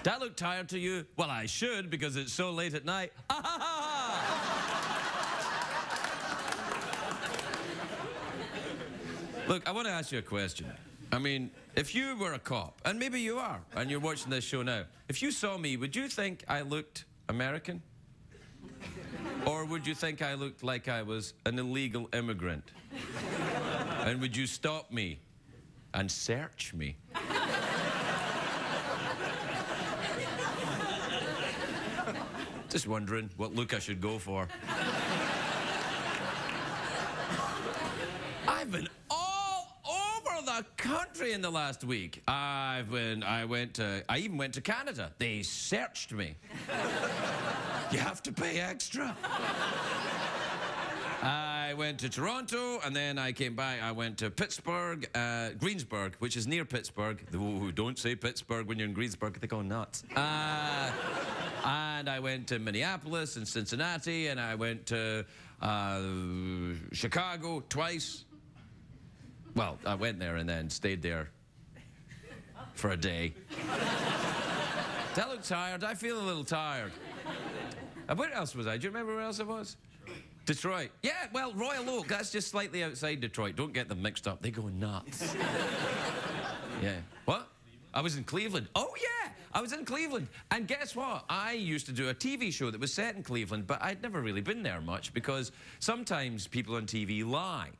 Do I look tired to you? Well, I should, because it's so late at night. Look, I want to ask you a question. I mean, if you were a cop, and maybe you are, and you're watching this show now, if you saw me, would you think I looked American? Or would you think I looked like I was an illegal immigrant? And would you stop me and search me? Just wondering what look I should go for. I've been all over the country in the last week. I even went to Canada. They searched me. You have to pay extra. I went to Toronto, and then I came back. I went to Pittsburgh, Greensburg, which is near Pittsburgh. Who don't say Pittsburgh when you're in Greensburg, they go nuts. And I went to Minneapolis and Cincinnati, and I went to Chicago twice. Well, I went there and then stayed there for a day. Do I look tired? I feel a little tired. Where else was I? Do you remember where else I was? Detroit. Yeah, well, Royal Oak, that's just slightly outside Detroit. Don't get them mixed up. They go nuts. Yeah. What? I was in Cleveland. Oh, yeah, I was in Cleveland. And guess what? I used to do a TV show that was set in Cleveland, but I'd never really been there much because sometimes people on TV lie.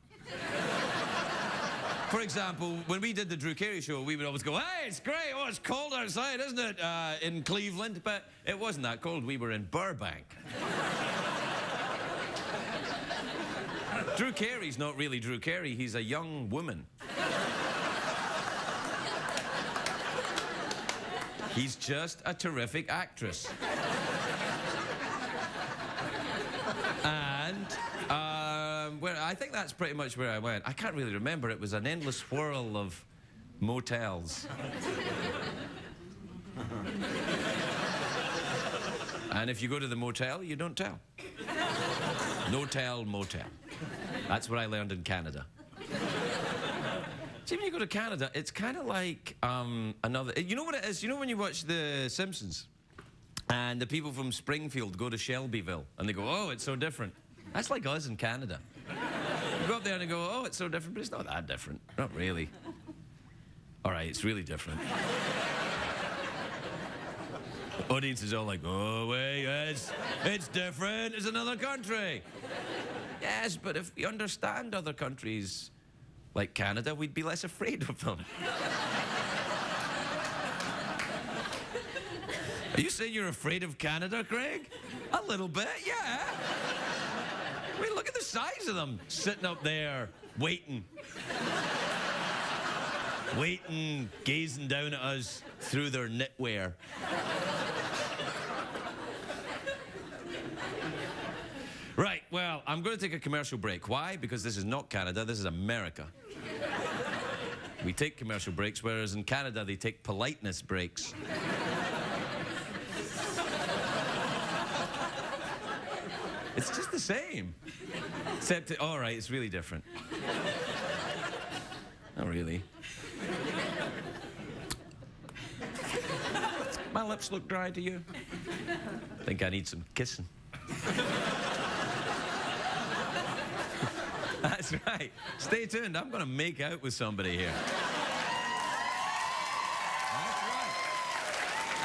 For example, when we did the Drew Carey show, we would always go, hey, it's great. Oh, it's cold outside, isn't it, in Cleveland? But it wasn't that cold. We were in Burbank. Drew Carey's not really Drew Carey. He's a young woman. He's just a terrific actress. And I think that's pretty much where I went. I can't really remember. It was an endless swirl of motels. And if you go to the motel, you don't tell. No tell, motel. That's what I learned in Canada. See, when you go to Canada, it's kind of like another... You know what it is? You know when you watch The Simpsons? And the people from Springfield go to Shelbyville, and they go, oh, it's so different. That's like us in Canada. You go up there and go, oh, it's so different, but it's not that different. Not really. All right, it's really different. The audience is all like, oh, wait, it's different. It's another country. Yes, but if we understand other countries like Canada, we'd be less afraid of them. Are you saying you're afraid of Canada, Craig? A little bit, yeah. I mean, look at the size of them sitting up there, waiting. Waiting, gazing down at us through their knitwear. Right, well, I'm going to take a commercial break. Why? Because this is not Canada, this is America. We take commercial breaks, whereas in Canada, they take politeness breaks. It's just the same. Except, all right, it's really different. Not really. My lips look dry to you? Think I need some kissing. That's right. Stay tuned. I'm going to make out with somebody here. That's right.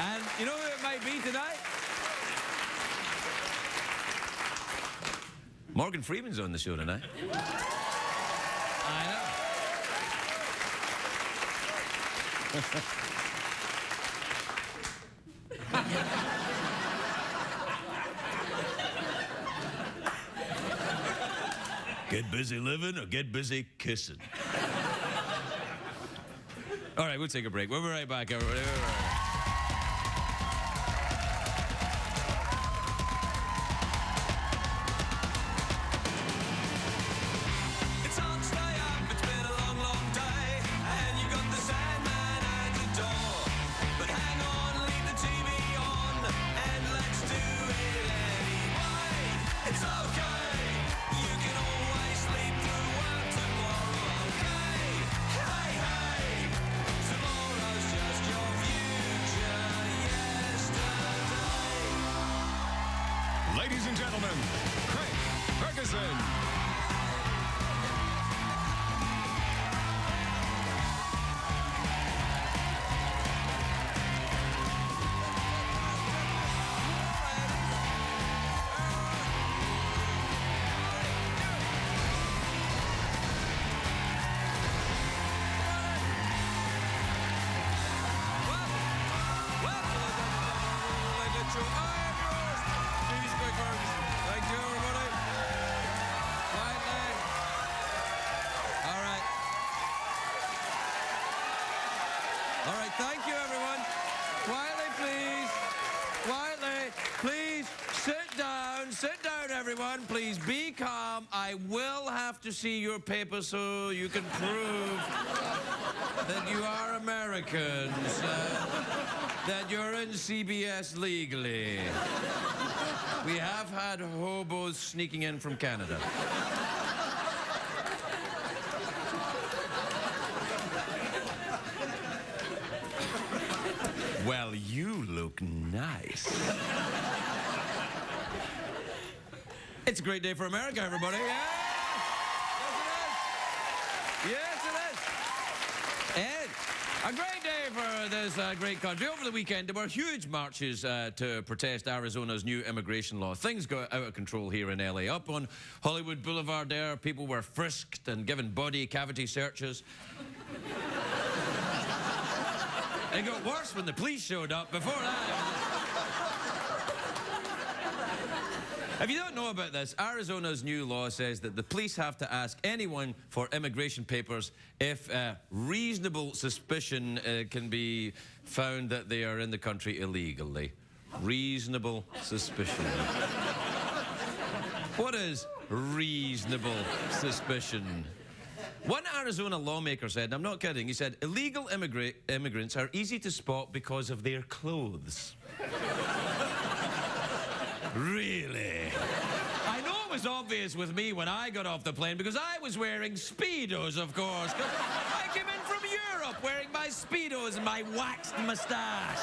And you know who it might be tonight? Morgan Freeman's on the show tonight. I know. Get busy living or get busy kissing. All right, we'll take a break. We'll be right back, everybody. Tomorrow's just your view. and gentlemen, Ferguson. Thank you, everyone. Quietly, please. Quietly. Please, sit down. Sit down, everyone. Please be calm. I will have to see your paper so you can prove that you are Americans, that you're in CBS legally. We have had hobos sneaking in from Canada. Well, you look nice. It's a great day for America, everybody. Yeah! Yes, it is. And a great day for this great country. Over the weekend, there were huge marches to protest Arizona's new immigration law. Things got out of control here in LA. Up on Hollywood Boulevard there, people were frisked and given body cavity searches. It got worse when the police showed up. Before that... If you don't know about this, Arizona's new law says that the police have to ask anyone for immigration papers if reasonable suspicion can be found that they are in the country illegally. Reasonable suspicion. What is reasonable suspicion? One Arizona lawmaker said, and I'm not kidding, he said, illegal immigrants are easy to spot because of their clothes. Really? I know it was obvious with me when I got off the plane because I was wearing Speedos, of course. I came in from Europe wearing my Speedos and my waxed moustache.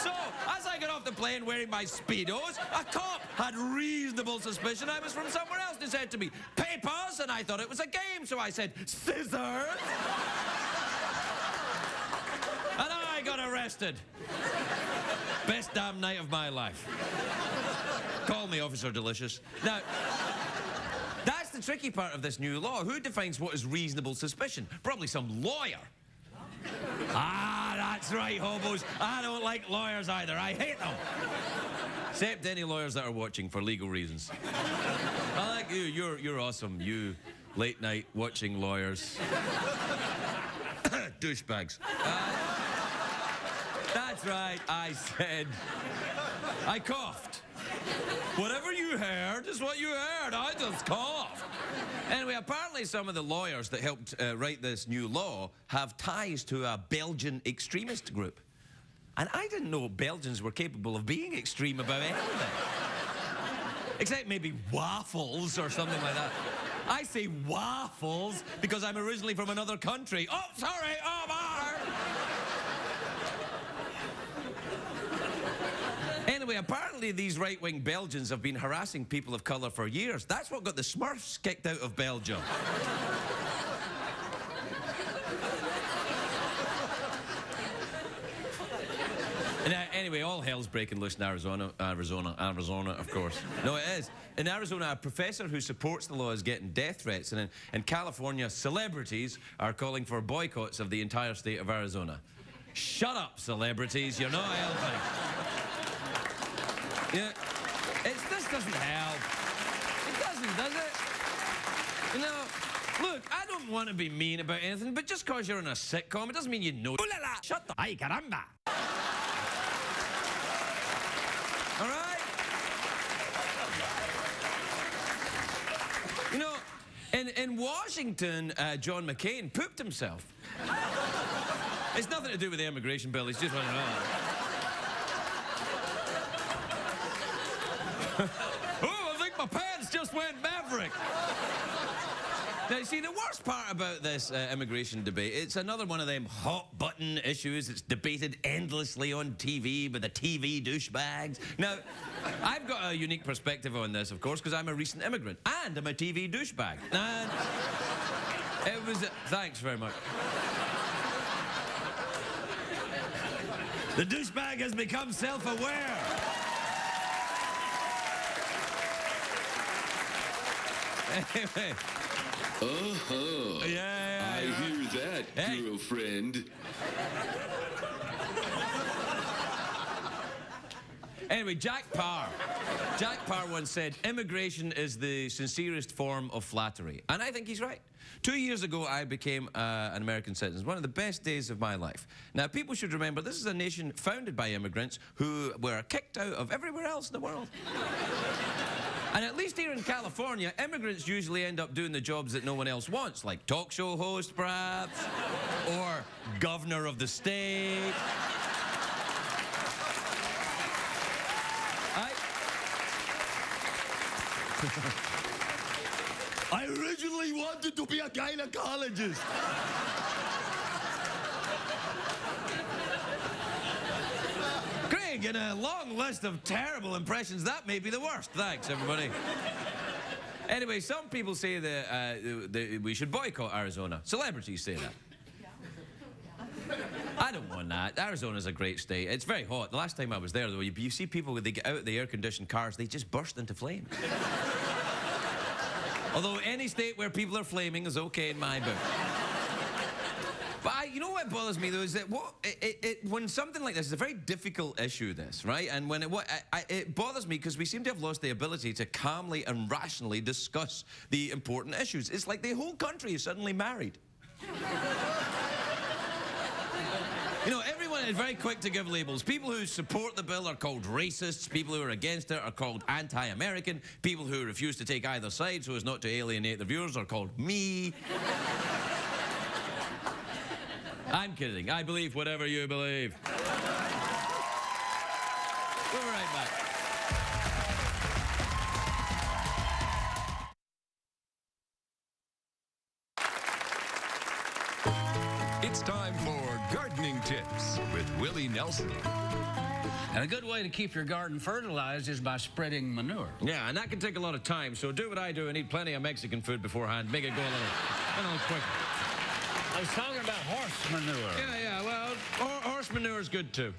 So, as I got off the plane wearing my Speedos, a cop had reasonable suspicion I was from somewhere else. He said to me, papers, and I thought it was a game, so I said, scissors. And I got arrested. Best damn night of my life. Call me Officer Delicious. Now, that's the tricky part of this new law. Who defines what is reasonable suspicion? Probably some lawyer. Ah, that's right, hobos. I don't like lawyers either. I hate them. Except any lawyers that are watching for legal reasons. I like you. You're awesome. You late night watching lawyers. Douchebags. That's right, I said. I coughed. Whatever you heard is what you heard. I just coughed. Anyway, apparently some of the lawyers that helped write this new law have ties to a Belgian extremist group. And I didn't know Belgians were capable of being extreme about anything. Except maybe waffles or something like that. I say waffles because I'm originally from another country. Oh, sorry, oh, Anyway, apparently these right-wing Belgians have been harassing people of colour for years. That's what got the Smurfs kicked out of Belgium. Anyway, all hell's breaking loose in Arizona, of course. No, it is. In Arizona, a professor who supports the law is getting death threats. And in California, celebrities are calling for boycotts of the entire state of Arizona. Shut up, celebrities. You're not helping. Yeah, this doesn't help. It doesn't, does it? You know, look, I don't want to be mean about anything, but just because you're in a sitcom, it doesn't mean you know. Ooh la la! Shut the... Ay, caramba! All right? You know, in Washington, John McCain pooped himself. It's nothing to do with the immigration bill, it's just one of Oh, I think my pants just went maverick. Now, you see, the worst part about this immigration debate, it's another one of them hot-button issues that's debated endlessly on TV by the TV douchebags. Now, I've got a unique perspective on this, of course, because I'm a recent immigrant, and I'm a TV douchebag. And it was... thanks very much. The douchebag has become self-aware. Anyway... Uh-huh. Yeah. I hear that, hey. Girlfriend. Anyway, Jack Parr once said, immigration is the sincerest form of flattery. And I think he's right. 2 years ago, I became an American citizen. One of the best days of my life. Now, people should remember, this is a nation founded by immigrants who were kicked out of everywhere else in the world. And at least here in California, immigrants usually end up doing the jobs that no one else wants, like talk show host, perhaps, or governor of the state. I originally wanted to be a gynecologist. Craig, in a long list of terrible impressions, that may be the worst. Thanks, everybody. Anyway, some people say that we should boycott Arizona. Celebrities say that. I don't want that. Arizona's a great state. It's very hot. The last time I was there, though, you see people when they get out of the air-conditioned cars, they just burst into flames. Although any state where people are flaming is okay in my book. But you know what bothers me, though, is that when something like this is a very difficult issue, this, right? And when it bothers me because we seem to have lost the ability to calmly and rationally discuss the important issues. It's like the whole country is suddenly married. You know, everyone is very quick to give labels. People who support the bill are called racists. People who are against it are called anti-American. People who refuse to take either side so as not to alienate the viewers are called me. I'm kidding. I believe whatever you believe. We'll be right back. It's time for Gardening Tips with Willie Nelson. And a good way to keep your garden fertilized is by spreading manure. Yeah, and that can take a lot of time, so do what I do and eat plenty of Mexican food beforehand. Make it go a little quicker. I was talking about horse manure. Yeah, well, horse manure is good, too.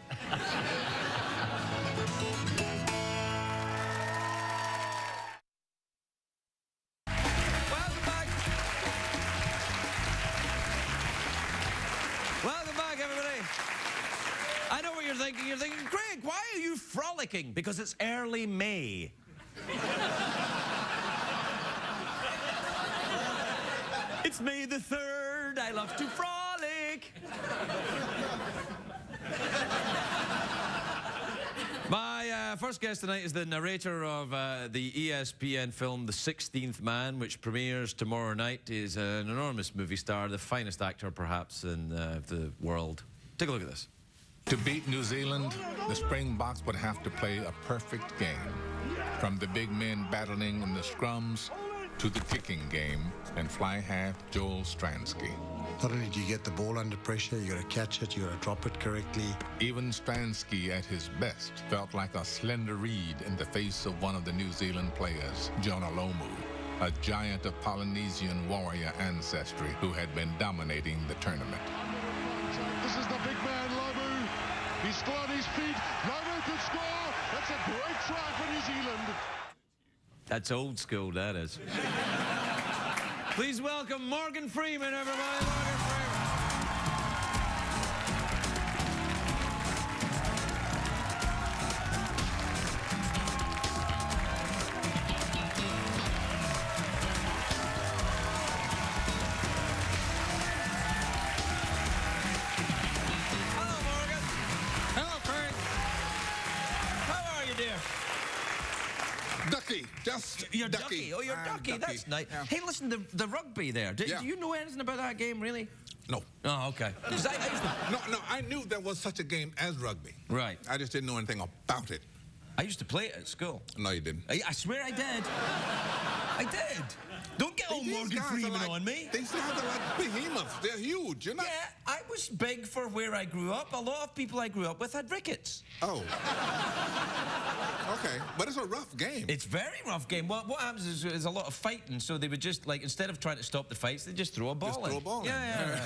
Welcome back, everybody. I know what you're thinking. You're thinking, Craig, why are you frolicking? Because it's early May. It's May the 3rd. I love to frolic. My first guest tonight is the narrator of the ESPN film The 16th Man, which premieres tomorrow night. He's an enormous movie star, the finest actor perhaps in the world. Take a look at this. To beat New Zealand, the Springboks would have to play a perfect game. From the big men battling in the scrums to the kicking game and fly half Joel Stransky. Not only do you get the ball under pressure, you got to catch it, you got to drop it correctly. Even Stransky at his best felt like a slender reed in the face of one of the New Zealand players, John Alomu, a giant of Polynesian warrior ancestry who had been dominating the tournament. This is the big man, Lomu. He's still on his feet. Lomu could score. That's a great try for New Zealand. That's old school, that is. Please welcome Morgan Freeman, everybody. Morgan Freeman. Hello, Morgan. Hello, Craig. How are you, dear? Ducky. Just You're ducky. Oh, you're ducky. That's nice. Yeah. Hey, listen, the rugby there. Do you know anything about that game, really? No. Oh, okay. 'Cause I used to... No, I knew there was such a game as rugby. Right. I just didn't know anything about it. I used to play it at school. No, you didn't. I swear I did. I did. Don't get get old These Morgan guys are Freeman like- on me. These guys are like behemoths. They're huge. You're not. Yeah, I was big for where I grew up. A lot of people I grew up with had rickets. Oh. Okay, but it's a rough game. It's a very rough game. Well, what happens is there's a lot of fighting, so they would just, like, instead of trying to stop the fights, they just throw a ball Just in. throw a ball in. Yeah.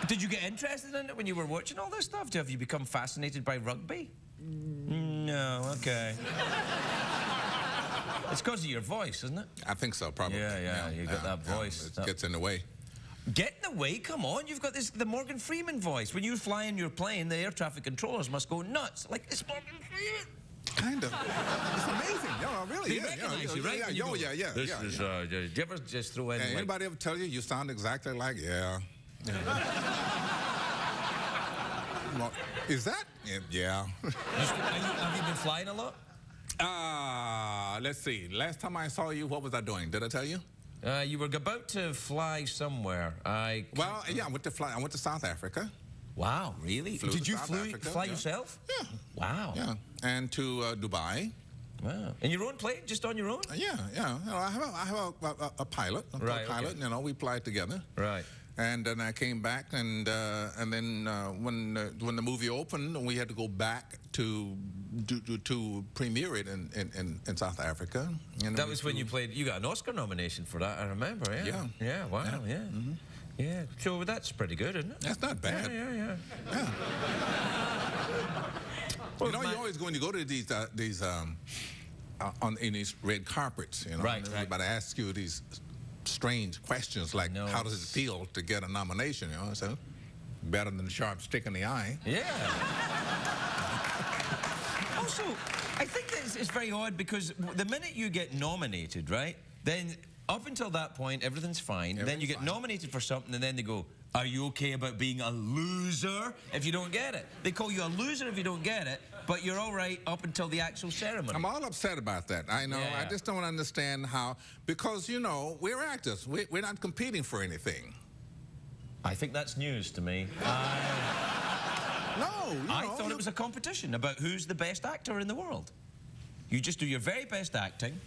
Did you get interested in it when you were watching all this stuff? Have you become fascinated by rugby? No, okay. It's because of your voice, isn't it? I think so, probably. Yeah, you got that voice. It gets in the way. Get in the way, come on. You've got the Morgan Freeman voice. When you fly in your plane, the air traffic controllers must go nuts. Like, it's Morgan Freeman. Kind of. It's amazing. No, really. They Yeah, recognize you, right? Yeah, When you go, yeah. This is, did you ever just throw in, Hey, like... anybody ever tell you you sound exactly like, yeah. Well, is that? Yeah. Have you been flying a lot? Let's see. Last time I saw you, what was I doing? Did I tell you? You were about to fly somewhere. Well, yeah, I went to South Africa. Wow, really? Flew Did to you South Africa, fly yeah. yourself? Yeah. Wow. Yeah. And to Dubai. Wow. In your own plane? Just on your own? Yeah. You know, I have a pilot, a Right, co-pilot. okay. You know, we fly together. Right. And then I came back, and then when the movie opened, we had to go back to premiere it in South Africa. And That was when you played... You got an Oscar nomination for that, I remember, yeah. Yeah. Yeah, wow, yeah. Mm-hmm. Yeah, so that's pretty good, isn't it? That's not bad. Yeah. You know, you always when you go to these in these red carpets, you know, Right, and right. everybody asks you these strange questions like, No. how does it feel to get a nomination? You know, so better than a sharp stick in the eye. Yeah. Also, I think that it's very odd because the minute you get nominated, right, then up until that point, everything's fine. Then you get nominated for something, and then they go, are you okay about being a loser if you don't get it? They call you a loser if you don't get it, but you're all right up until the actual ceremony. I'm all upset about that. I know. Yeah. I just don't understand how, because, you know, we're actors. We're not competing for anything. I think that's news to me. No, you know, I thought it was a competition about who's the best actor in the world. You just do your very best acting.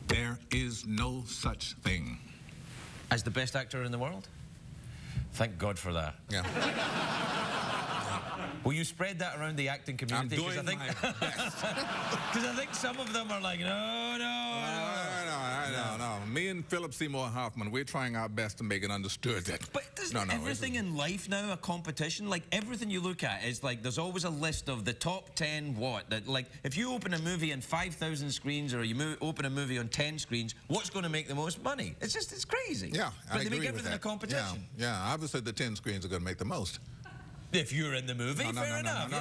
There is no such thing. As the best actor in the world? Thank God for that. Yeah. Will you spread that around the acting community? I'm doing my best. Because I think some of them are like, no. No. Me and Philip Seymour Hoffman, we're trying our best to make it understood that. But isn't everything in life now a competition? Like, everything you look at is like, there's always a list of the top 10 what? That, like, if you open a movie on 5,000 screens or you open a movie on 10 screens, what's going to make the most money? It's just, it's crazy. Yeah, but I they agree make with everything that. a competition. Yeah, obviously the 10 screens are going to make the most. If you're in the movie, fair enough. No,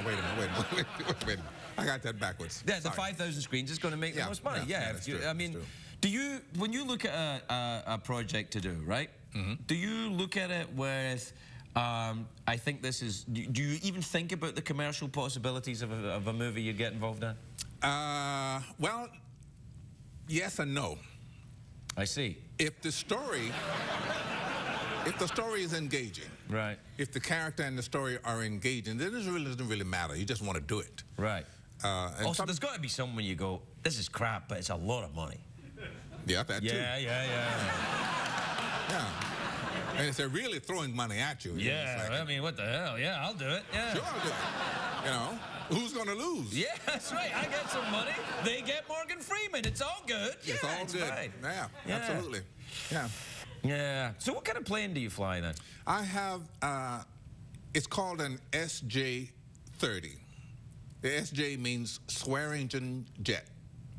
wait a minute. I got that backwards. Yeah, the Sorry. 5,000 screens is going to make the most money. Yeah, Yeah, that's if you, true, I mean, that's true. do you, when you look at a project to do, right? Mm-hmm. Do you look at it with, I think this is, do you even think about the commercial possibilities of a movie you get involved in? Well, yes and no. I see. If the story is engaging, Right. if the character and the story are engaging, then it doesn't really matter. You just want to do it. Right. And Also, there's got to be something when you go, this is crap, but it's a lot of money. yeah, that too. Yeah. And if they're really throwing money at you, Yeah, it's like, I mean, what the hell? Yeah, I'll do it. Yeah. sure, I'll do it. You know, who's going to lose? Yeah, that's right. I get some money. They get Morgan Freeman. It's all good. It's all good. Fine. Yeah, absolutely. Yeah. Yeah. So what kind of plane do you fly then? I have, it's called an SJ-30. The SJ means Swearingen Jet.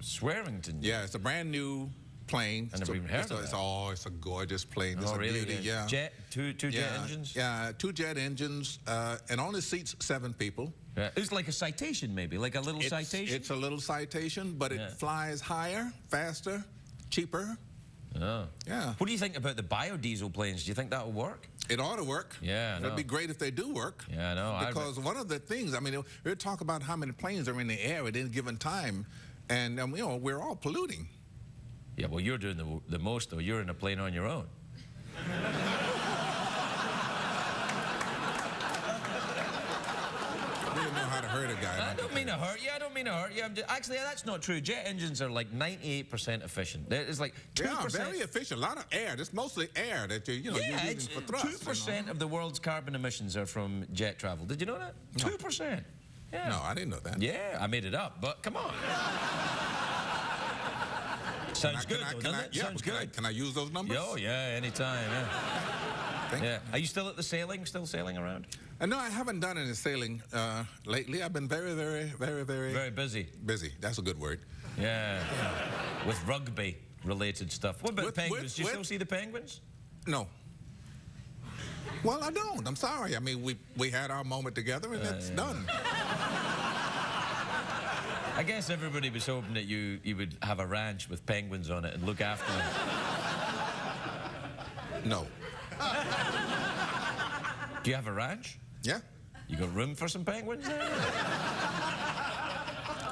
Swearingen. Yeah, it's a brand new plane. I never even heard of that. It's a gorgeous plane. It's Oh, a really? beauty, yeah. Jet? Two jet engines? Yeah, 2 jet engines, and only seats 7 people. Yeah. It's like a citation, maybe, like a little citation? It's a little citation, but it flies higher, faster, cheaper. Oh. Yeah. What do you think about the biodiesel planes? Do you think that will work? It ought to work. Yeah, I know. It'd be great if they do work. Yeah, I know. Because one of the things, I mean, we talk about how many planes are in the air at any given time, and you know, we're all polluting. Yeah, well, you're doing the most, though. You're in a plane on your own. I really know how to hurt a guy. I don't mean to hurt you. I don't mean to hurt you. Actually, that's not true. Jet engines are like 98% efficient. It's like 2%. Yeah, very efficient. A lot of air. It's mostly air that you're using for thrust. 2% of the world's carbon emissions are from jet travel. Did you know that? No. 2%. Yeah. No, I didn't know that. Yeah, I made it up, but come on. Sounds good, though, doesn't it? Yeah, Sounds good. Can I use those numbers? Oh, yeah, anytime, yeah. Yeah. Are you still at the sailing? Still sailing around? No, I haven't done any sailing lately. I've been very busy. Busy. That's a good word. Yeah. With rugby-related stuff. What about penguins? Do you still see the penguins? No. Well, I don't. I'm sorry. I mean, we had our moment together, and that's done. I guess everybody was hoping that you would have a ranch with penguins on it and look after them. No. Do you have a ranch? Yeah. You got room for some penguins there?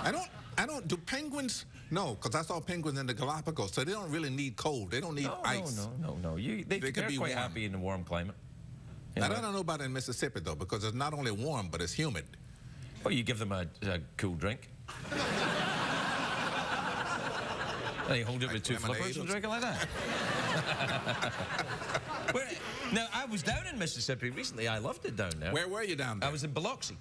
I don't. Do penguins? No, because I saw penguins in the Galapagos, so they don't really need cold. They don't need ice. No. They're quite warm. happy in a warm climate. Now, I don't know about in Mississippi, though, because it's not only warm, but it's humid. Well, you give them a cool drink. They hold it with two flippers and drink it like that. Now, I was down in Mississippi recently. I loved it down there. Where were you down there? I was in Biloxi.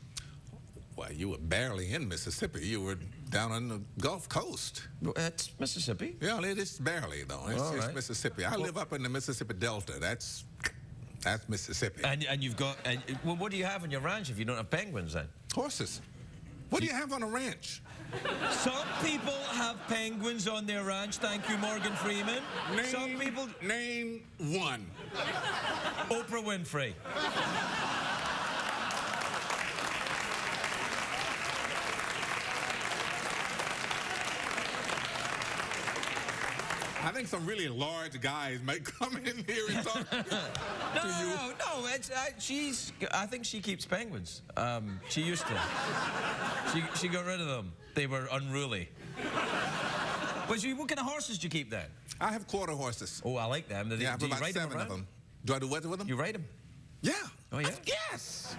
Well, you were barely in Mississippi. You were down on the Gulf Coast. Well, it's Mississippi. Yeah, it is barely, though. It's Mississippi. I live up in the Mississippi Delta. That's Mississippi. And you've got... well, what do you have on your ranch if you don't have penguins, then? Horses. What do you have on a ranch? Some people have penguins on their ranch, thank you, Morgan Freeman. Some people... Name one. Oprah Winfrey. I think some really large guys might come in here and talk to you. No. I think she keeps penguins. She used to. She got rid of them. They were unruly. What kind of horses do you keep then? I have quarter horses. Oh, I like them. I have about 7 of them. Do I do what with them? You ride them? Yeah. Oh, yeah? Yes.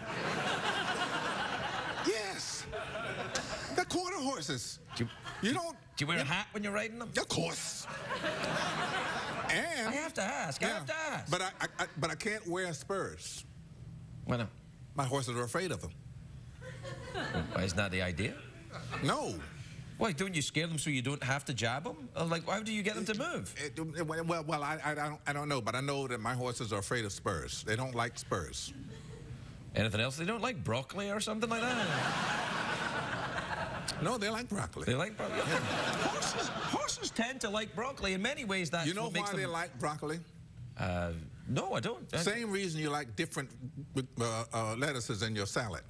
Yes. They're quarter horses. You don't... Do you wear a hat when you're riding them? Of course. And I have to ask. I have to ask. But I can't wear spurs. Why not? My horses are afraid of them. Well, isn't that the idea? No. Why, don't you scare them so you don't have to jab them? Like, how do you get them to move? Well, I don't know, but I know that my horses are afraid of spurs. They don't like spurs. Anything else? They don't like broccoli or something like that? No, they like broccoli. They like broccoli? Yeah. Horses tend to like broccoli. In many ways, that's You know what makes why them... they like broccoli? No, I don't. Same reason you like different lettuces in your salad.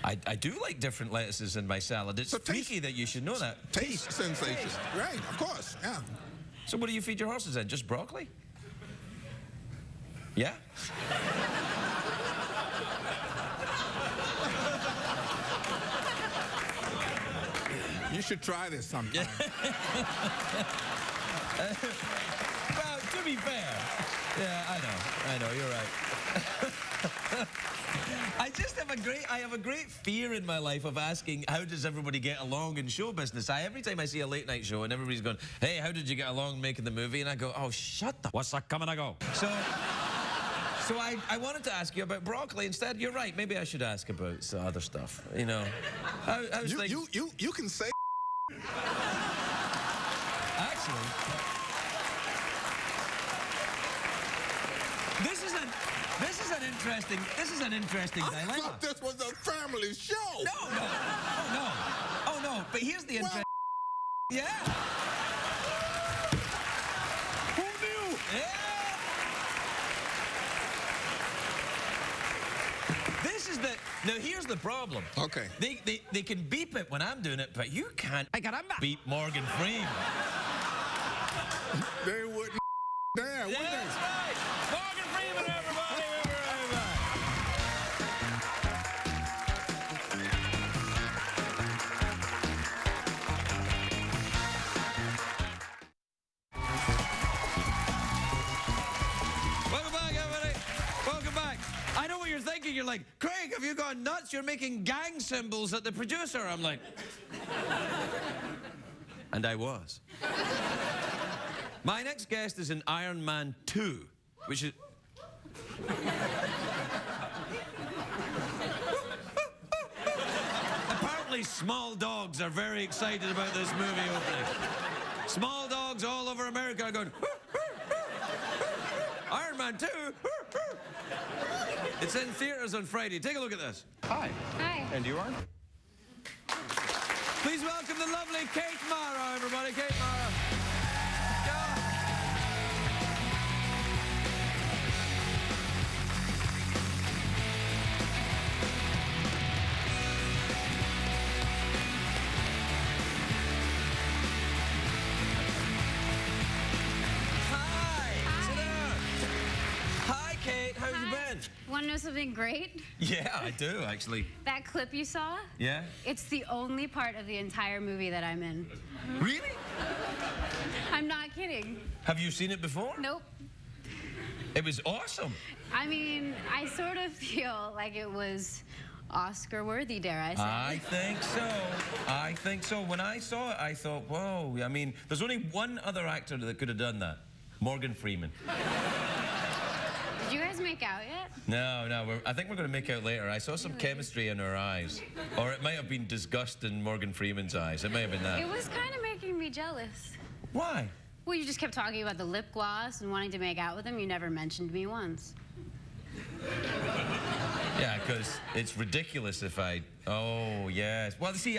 I do like different lettuces in my salad. It's freaky that you should know that. Taste sensation. Right, of course, yeah. So what do you feed your horses then? Just broccoli? Yeah? You should try this sometime. Well, to be fair, yeah, I know, you're right. I have a great fear in my life of asking, how does everybody get along in show business? Every time I see a late night show and everybody's going, hey, how did you get along making the movie? And I go, oh, shut the... What's that coming? I go. So I wanted to ask you about broccoli. Instead, you're right. Maybe I should ask about some other stuff. You know, you can say. Actually, this is an interesting dilemma. I thought this was a family show. Oh no. But here's the interesting. Yeah. Who knew? Yeah. Now here's the problem. Okay. They can beep it when I'm doing it, but you can't. Beep Morgan Freeman. They wouldn't dare, would they? That's right. Morgan Freeman, everybody. We're right back. Welcome back, everybody. Welcome back. I know what you're thinking. You're like, Craig, have you gone nuts? You're making gang symbols at the producer. I'm like... And I was. My next guest is in Iron Man 2, which is... Apparently small dogs are very excited about this movie opening. Small dogs all over America are going... Iron Man 2. It's in theaters on Friday. Take a look at this. Hi. Hi. And you are? Please welcome the lovely Kate Mara, everybody. Kate Mara. Yeah. How you been? Want to know something great? Yeah, I do, actually. That clip you saw? Yeah? It's the only part of the entire movie that I'm in. Really? I'm not kidding. Have you seen it before? Nope. It was awesome. I mean, I sort of feel like it was Oscar-worthy, dare I say. I think so. I think so. When I saw it, I thought, whoa. I mean, there's only one other actor that could have done that. Morgan Freeman. Did you guys make out yet? No. I think we're going to make out later. I saw some chemistry in her eyes. Or it might have been disgust in Morgan Freeman's eyes. It may have been that. It was kind of making me jealous. Why? Well, you just kept talking about the lip gloss and wanting to make out with him. You never mentioned me once. Yeah, because it's ridiculous if I... Oh, yes. Well, see,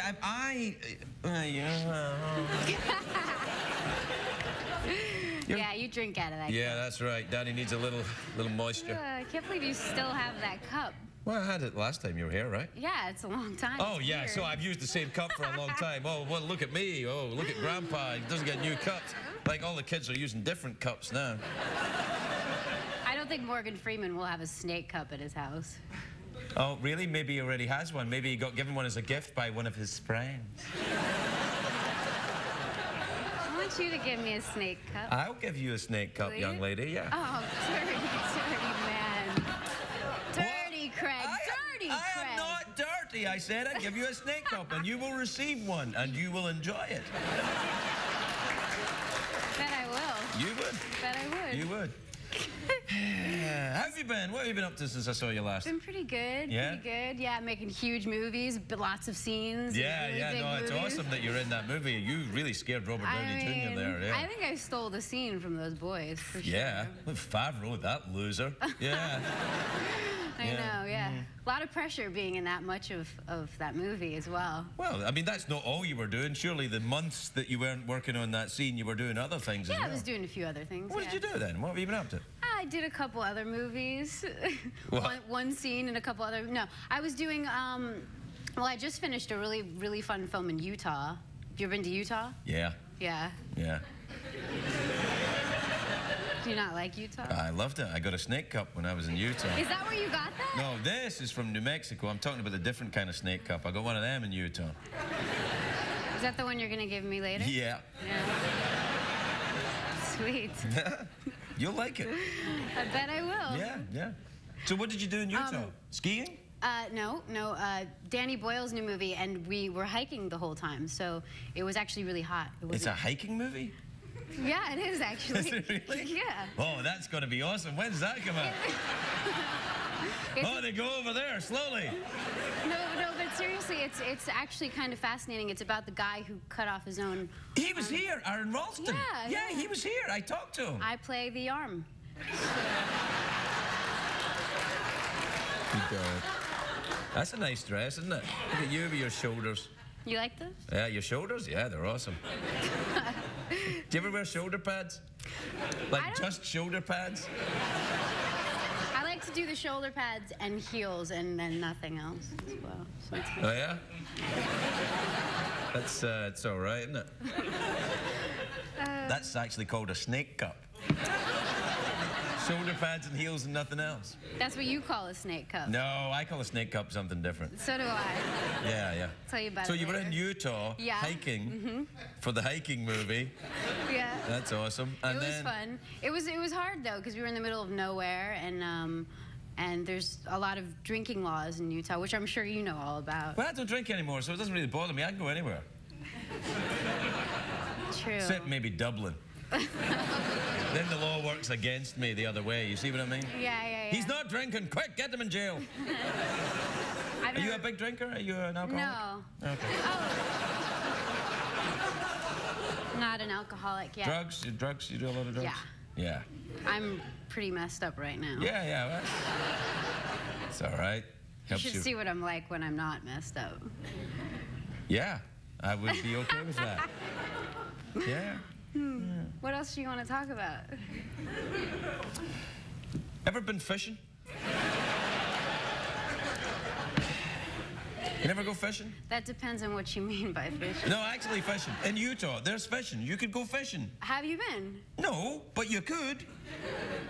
Yeah, you drink out of that Yeah, cup. that's right. Daddy needs a little moisture. I can't believe you still have that cup. Well, I had it last time you were here, right? Yeah, it's a long time. Oh, It's yeah, weird. so I've used the same cup for a long time. Oh, well, look at me. Oh, look at Grandpa. He doesn't get new cups. Like, all the kids are using different cups now. I don't think Morgan Freeman will have a snake cup at his house. Oh, really? Maybe he already has one. Maybe he got given one as a gift by one of his friends. I want you to give me a snake cup. I'll give you a snake cup, Will young you? lady, yeah. Oh, dirty man. Dirty Craig, dirty I Craig. am not dirty. I said I'd give you a snake cup, and you will receive one, and you will enjoy it. Bet I will. You would. Bet I would. You would. How have you been? What have you been up to since I saw you last? Been pretty good. Yeah? Pretty good. Yeah, making huge movies, but lots of scenes. Yeah, really yeah, big no, it's movies. awesome that you're in that movie. You really scared Robert Downey Jr. there, yeah. I think I stole the scene from those boys, for sure. Yeah, Favreau, that loser. Yeah. I know, yeah. A lot of pressure being in that much of that movie as well. Well, I mean, that's not all you were doing. Surely the months that you weren't working on that scene, you were doing other things as Yeah, well. I was doing a few other things. What did you do then? What have you been up to? I did a couple other movies. What? One scene and a couple other. No, I was doing. Well, I just finished a really fun film in Utah. Have you ever been to Utah? Yeah. Yeah. Yeah. Do you not like Utah? I loved it. I got a snake cup when I was in Utah. Is that where you got that? No, this is from New Mexico. I'm talking about a different kind of snake cup. I got one of them in Utah. Is that the one you're gonna give me later? Yeah. Sweet. You'll like it. I bet I will. Yeah. So what did you do in Utah? Skiing? No. Danny Boyle's new movie, and we were hiking the whole time, so it was actually really hot. It's a hiking movie? Yeah, it is actually. Is it really? Yeah. Oh, that's going to be awesome. When's that come out? Oh, they go over there slowly. No, but seriously, it's actually kind of fascinating. It's about the guy who cut off his own. He was here, Aaron Ralston. Yeah, he was here. I talked to him. I play the arm. That's a nice dress, isn't it? Look at you with your shoulders. You like this? Yeah, your shoulders? Yeah, they're awesome. Do you ever wear shoulder pads? Like just shoulder pads? I like to do the shoulder pads and heels and then nothing else as well. So it's Oh, yeah? That's, it's all right, isn't it? That's actually called a snake cup. Shoulder pads and heels and nothing else. That's what you call a snake cup. No, I call a snake cup something different. So do I. Yeah. Tell you about So it you were later. in Utah hiking for the hiking movie. Yeah. That's awesome. And it was then fun. It was hard though because we were in the middle of nowhere And there's a lot of drinking laws in Utah, which I'm sure you know all about. Well, I don't drink anymore, so it doesn't really bother me. I can go anywhere. True. Except maybe Dublin. Then the law works against me the other way. You see what I mean? Yeah. He's not drinking. Quick, get him in jail. Are you a big drinker? Are you an alcoholic? No. Okay. Oh. Not an alcoholic yet. Drugs? You do a lot of drugs? Yeah. Yeah. I'm pretty messed up right now. Yeah. Well, it's all right. You Helps should see what I'm like when I'm not messed up. Yeah, I would be okay with that. Yeah. What else do you want to talk about? Ever been fishing? You never go fishing? That depends on what you mean by fishing. No, actually fishing. In Utah, there's fishing. You could go fishing. Have you been? No, but you could.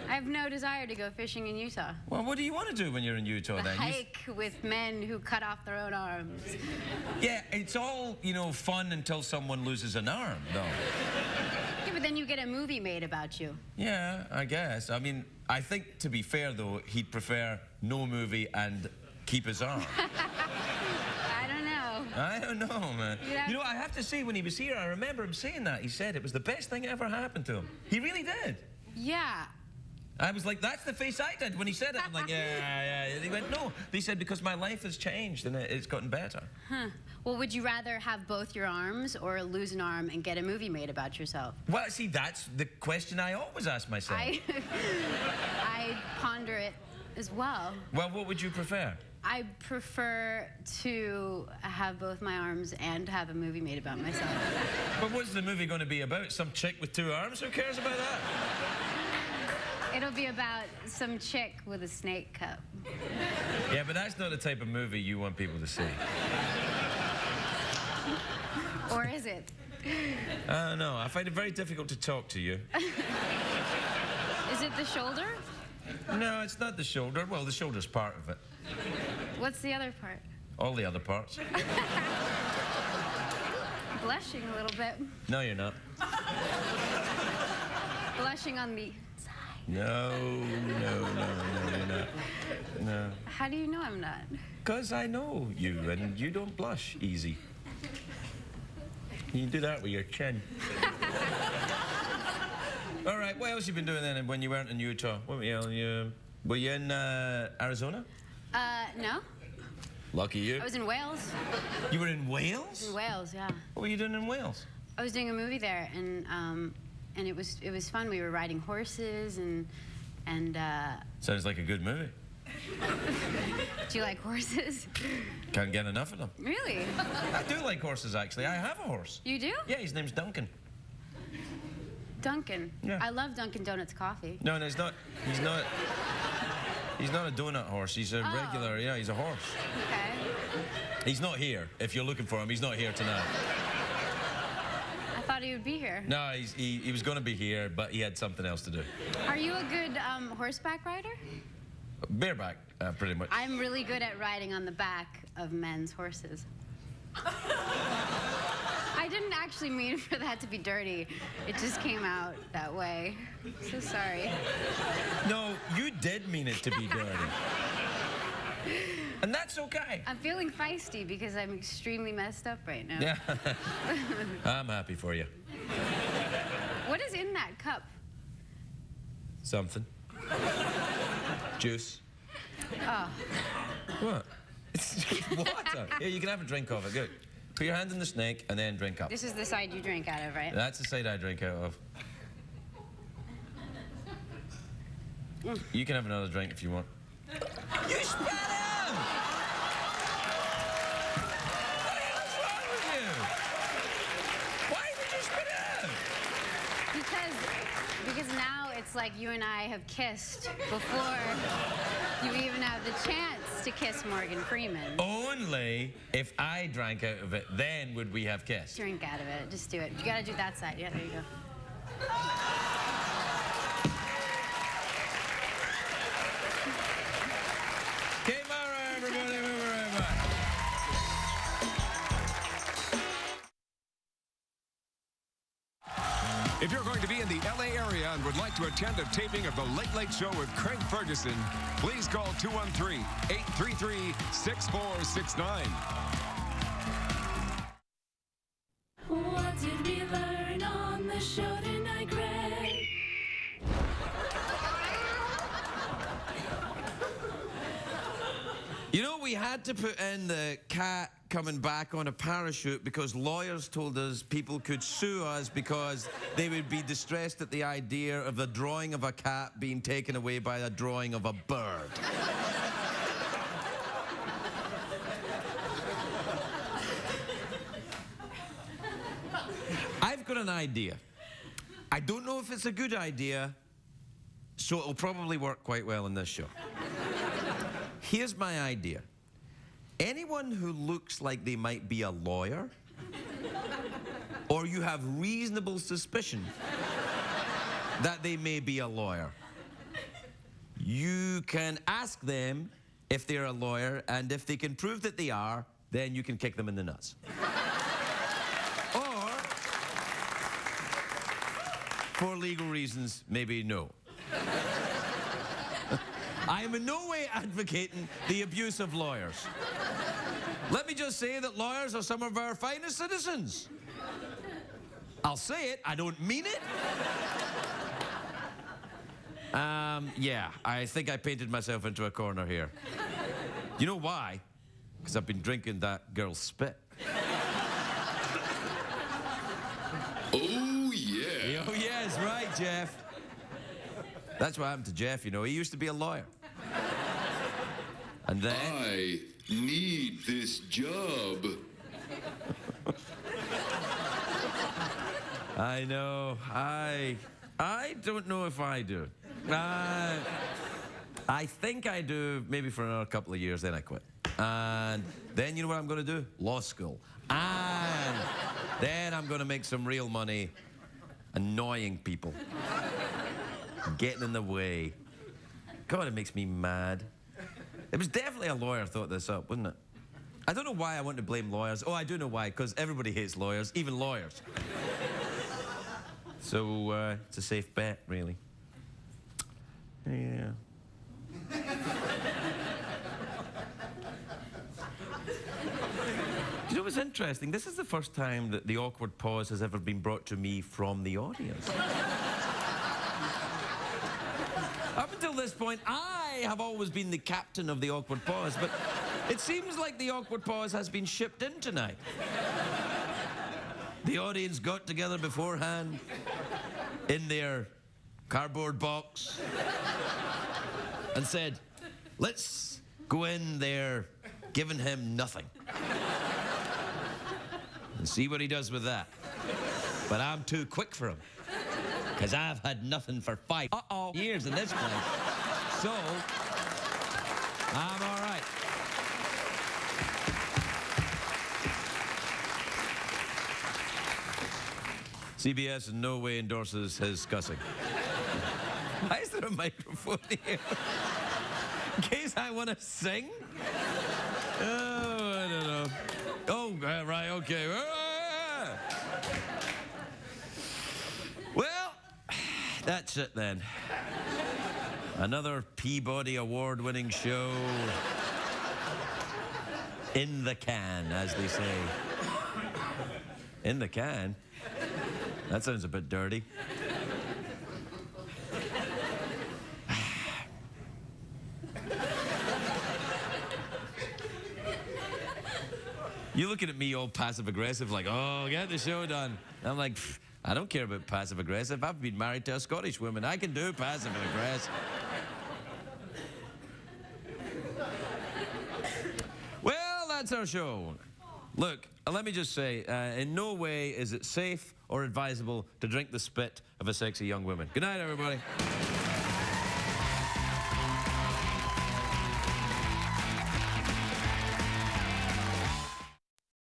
I have no desire to go fishing in Utah. Well, what do you want to do when you're in Utah then? Hike with men who cut off their own arms. Yeah, it's all, fun until someone loses an arm, though. Yeah, but then you get a movie made about you. Yeah, I guess. I mean, I think, to be fair, though, he'd prefer no movie and keep his arm. I don't know, man. I have to say, when he was here, I remember him saying that. He said it was the best thing ever happened to him. He really did. Yeah. I was like, that's the face I did when he said it. I'm like, yeah. And he went, no. He said, because my life has changed and it's gotten better. Huh. Well, would you rather have both your arms or lose an arm and get a movie made about yourself? Well, see, that's the question I always ask myself. I ponder it as well. Well, what would you prefer? I prefer to have both my arms and have a movie made about myself. But what's the movie going to be about? Some chick with 2 arms? Who cares about that? It'll be about some chick with a snake cup. Yeah, but that's not the type of movie you want people to see. Or is it? I don't know. I find it very difficult to talk to you. Is it the shoulder? No, it's not the shoulder. Well, the shoulder's part of it. What's the other part? All the other parts. Blushing a little bit. No, you're not. Blushing on the side. No, you're not. No. How do you know I'm not? Because I know you, and you don't blush easy. You do that with your chin. All right, what else you been doing then when you weren't in Utah? Were you in Arizona? No. Lucky you. I was in Wales. You were in Wales? In Wales, yeah. What were you doing in Wales? I was doing a movie there, and it was fun. We were riding horses and. Sounds like a good movie. Do you like horses? Can't get enough of them. Really? I do like horses, actually. I have a horse. You do? Yeah, his name's Duncan. Duncan. Yeah. I love Dunkin' Donuts coffee. No, he's not. He's not a donut horse. He's a regular. Yeah, he's a horse. Okay. He's not here. If you're looking for him, he's not here tonight. I thought he would be here. No, he was going to be here, but he had something else to do. Are you a good horseback rider? Bareback, pretty much. I'm really good at riding on the back of men's horses. I didn't actually mean for that to be dirty. It just came out that way. So sorry. No, you did mean it to be dirty. And that's okay. I'm feeling feisty because I'm extremely messed up right now. Yeah. I'm happy for you. What is in that cup? Something. Juice. Oh. What? It's water. Yeah, you can have a drink of it. Good. Put your hand in the snake and then drink up. This is the side you drink out of, right? That's the side I drink out of. You can have another drink if you want. You spit him! What the hell's wrong with you? Why did you spit him? Because now it's like you and I have kissed before you even have the chance to kiss Morgan Freeman. Only if I drank out of it, then would we have kissed. Drink out of it. Just do it. You gotta do that side. Yeah, there you go. Game over, everybody. Move right back. If you're going to be in the LA area and would like to to attend a taping of The Late Late Show with Craig Ferguson, please call 213-833-6469. What did we learn on the show tonight, Craig? You know, we had to put in the cat coming back on a parachute because lawyers told us people could sue us because they would be distressed at the idea of the drawing of a cat being taken away by a drawing of a bird. I've got an idea. I don't know if it's a good idea, so it'll probably work quite well in this show. Here's my idea. Anyone who looks like they might be a lawyer, or you have reasonable suspicion that they may be a lawyer, you can ask them if they're a lawyer, and if they can prove that they are, then you can kick them in the nuts. Or, for legal reasons, maybe no. I am in no way advocating the abuse of lawyers. Let me just say that lawyers are some of our finest citizens. I'll say it, I don't mean it. Yeah, I think I painted myself into a corner here. You know why? Because I've been drinking that girl's spit. Oh, yeah. Oh, yes, right, Jeff. That's what happened to Jeff, you know. He used to be a lawyer. And then... I need this job. I know. I don't know if I do. I think I do maybe for another couple of years, then I quit. And then you know what I'm going to do? Law school. And then I'm going to make some real money annoying people. Getting in the way. God, it makes me mad. It was definitely a lawyer thought this up, wasn't it? I don't know why I want to blame lawyers. Oh, I do know why, because everybody hates lawyers, even lawyers. So, it's a safe bet, really. Yeah. You know what's interesting? This is the first time that the awkward pause has ever been brought to me from the audience. Up until this point, I have always been the captain of the awkward pause, but it seems like the awkward pause has been shipped in tonight. The audience got together beforehand in their cardboard box and said, let's go in there giving him nothing and see what he does with that. But I'm too quick for him, because I've had nothing for 5 years in this place. So, I'm all right. CBS in no way endorses his cussing. Why is there a microphone here? In case I want to sing? Oh, I don't know. Oh, right, okay. Well, that's it then. Another Peabody Award-winning show in the can, as they say. In the can? That sounds a bit dirty. You're looking at me all passive-aggressive, like, oh, get the show done. I'm like, I don't care about passive-aggressive. I've been married to a Scottish woman. I can do passive-aggressive. Well, that's our show. Look, let me just say, in no way is it safe or advisable to drink the spit of a sexy young woman. Good night, everybody.